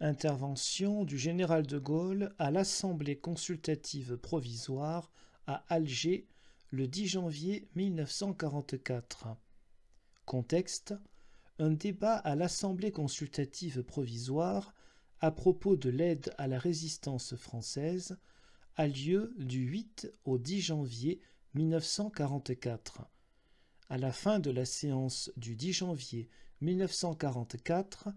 Intervention du général de Gaulle à l'Assemblée consultative provisoire à Alger le 10 janvier 1944. Contexte: un débat à l'Assemblée consultative provisoire à propos de l'aide à la résistance française a lieu du 8 au 10 janvier 1944. À la fin de la séance du 10 janvier 1944,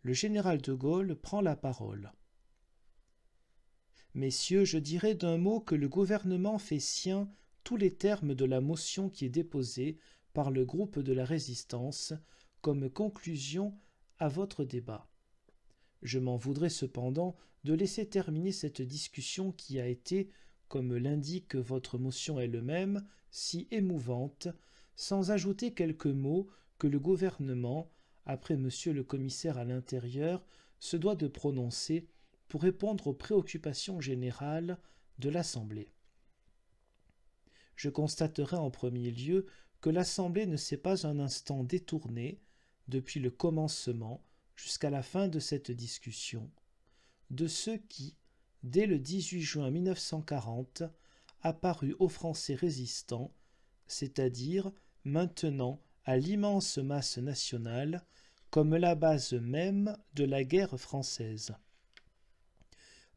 le général de Gaulle prend la parole. Messieurs, je dirai d'un mot que le gouvernement fait sien tous les termes de la motion qui est déposée par le groupe de la Résistance comme conclusion à votre débat. Je m'en voudrais cependant de laisser terminer cette discussion qui a été, comme l'indique votre motion elle-même, si émouvante, sans ajouter quelques mots que le gouvernement, après monsieur le commissaire à l'Intérieur, se doit de prononcer pour répondre aux préoccupations générales de l'Assemblée. Je constaterai en premier lieu que l'Assemblée ne s'est pas un instant détournée, depuis le commencement jusqu'à la fin de cette discussion, de ceux qui, dès le 18 juin 1940, apparut aux Français résistants, c'est-à-dire maintenant à l'immense masse nationale, comme la base même de la guerre française.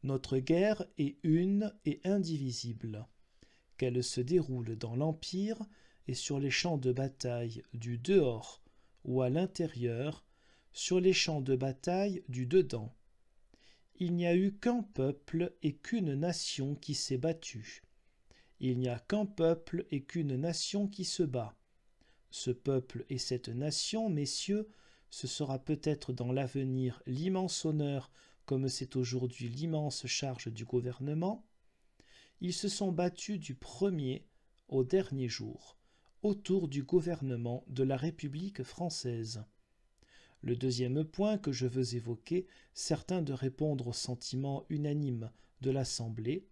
Notre guerre est une et indivisible. Qu'elle se déroule dans l'Empire et sur les champs de bataille du dehors ou à l'intérieur, sur les champs de bataille du dedans. Il n'y a eu qu'un peuple et qu'une nation qui s'est battue. Il n'y a qu'un peuple et qu'une nation qui se bat. Ce peuple et cette nation, messieurs, ce sera peut-être dans l'avenir l'immense honneur comme c'est aujourd'hui l'immense charge du gouvernement. Ils se sont battus du premier au dernier jour, autour du gouvernement de la République française. Le deuxième point que je veux évoquer, certain de répondre au sentiment unanime de l'Assemblée,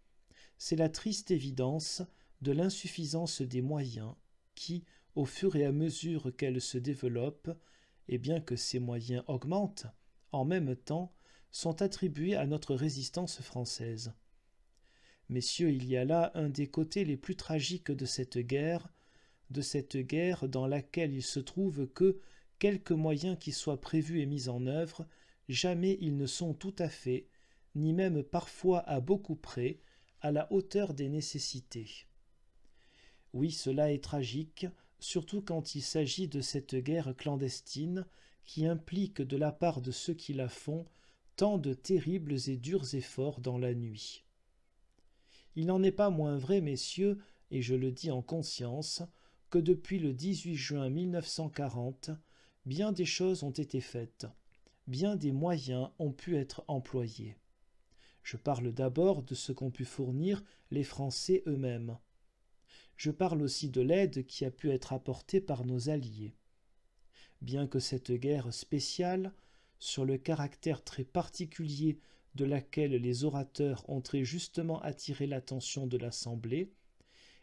c'est la triste évidence de l'insuffisance des moyens qui, au fur et à mesure qu'elle se développe, et bien que ces moyens augmentent, en même temps, sont attribués à notre résistance française. Messieurs, il y a là un des côtés les plus tragiques de cette guerre dans laquelle il se trouve que, quelques moyens qui soient prévus et mis en œuvre, jamais ils ne sont tout à fait, ni même parfois à beaucoup près, à la hauteur des nécessités. Oui, cela est tragique, surtout quand il s'agit de cette guerre clandestine qui implique de la part de ceux qui la font tant de terribles et durs efforts dans la nuit. Il n'en est pas moins vrai, messieurs, et je le dis en conscience, que depuis le 18 juin 1940, bien des choses ont été faites, bien des moyens ont pu être employés. Je parle d'abord de ce qu'ont pu fournir les Français eux-mêmes. Je parle aussi de l'aide qui a pu être apportée par nos alliés. Bien que cette guerre spéciale, sur le caractère très particulier de laquelle les orateurs ont très justement attiré l'attention de l'Assemblée,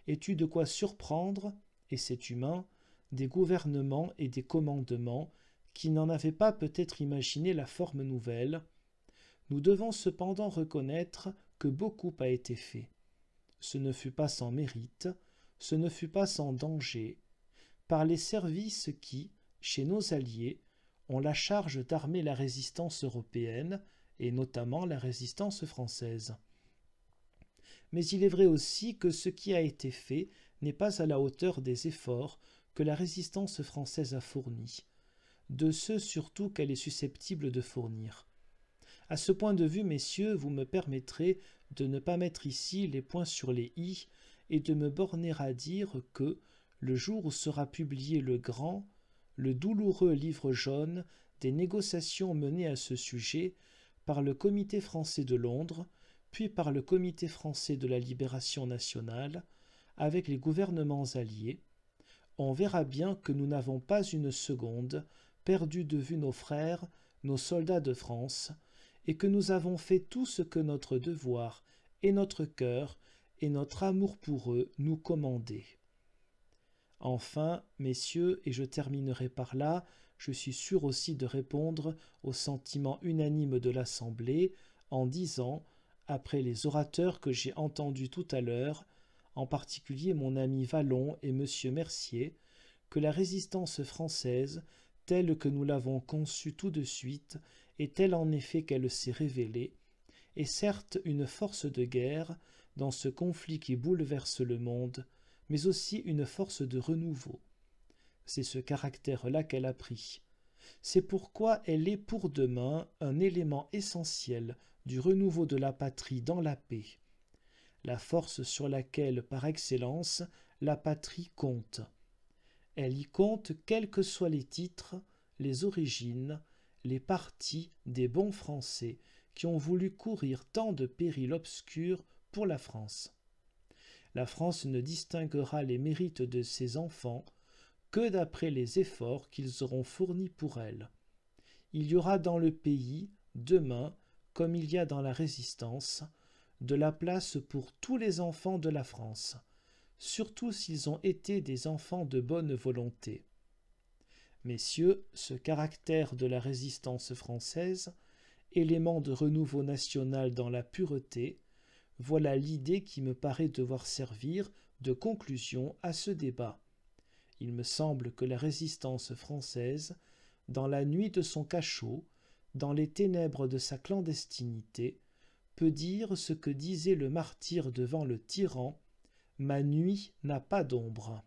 ait eu de quoi surprendre, et c'est humain, des gouvernements et des commandements qui n'en avaient pas peut-être imaginé la forme nouvelle, nous devons cependant reconnaître que beaucoup a été fait. Ce ne fut pas sans mérite, ce ne fut pas sans danger, par les services qui, chez nos alliés, ont la charge d'armer la résistance européenne, et notamment la résistance française. Mais il est vrai aussi que ce qui a été fait n'est pas à la hauteur des efforts que la résistance française a fournis, de ceux surtout qu'elle est susceptible de fournir. À ce point de vue, messieurs, vous me permettrez de ne pas mettre ici les points sur les i et de me borner à dire que, le jour où sera publié le grand, le douloureux livre jaune des négociations menées à ce sujet par le Comité français de Londres, puis par le Comité français de la libération nationale, avec les gouvernements alliés, on verra bien que nous n'avons pas une seconde perdu de vue nos frères, nos soldats de France, et que nous avons fait tout ce que notre devoir et notre cœur et notre amour pour eux nous commandaient. Enfin, messieurs, et je terminerai par là, Je suis sûr aussi de répondre au sentiment unanime de l'Assemblée en disant, après les orateurs que j'ai entendus tout à l'heure, en particulier mon ami Vallon et M. Mercier, que la résistance française, telle que nous l'avons conçue tout de suite, et telle en effet qu'elle s'est révélée, est certes une force de guerre dans ce conflit qui bouleverse le monde, mais aussi une force de renouveau. C'est ce caractère-là qu'elle a pris. C'est pourquoi elle est pour demain un élément essentiel du renouveau de la patrie dans la paix, la force sur laquelle, par excellence, la patrie compte. Elle y compte quels que soient les titres, les origines, les partis des bons Français qui ont voulu courir tant de périls obscurs pour la France. La France ne distinguera les mérites de ses enfants que d'après les efforts qu'ils auront fournis pour elle. Il y aura dans le pays, demain, comme il y a dans la Résistance, de la place pour tous les enfants de la France, surtout s'ils ont été des enfants de bonne volonté. Messieurs, ce caractère de la Résistance française, élément de renouveau national dans la pureté, voilà l'idée qui me paraît devoir servir de conclusion à ce débat. Il me semble que la Résistance française, dans la nuit de son cachot, dans les ténèbres de sa clandestinité, peut dire ce que disait le martyr devant le tyran : « Ma nuit n'a pas d'ombre ».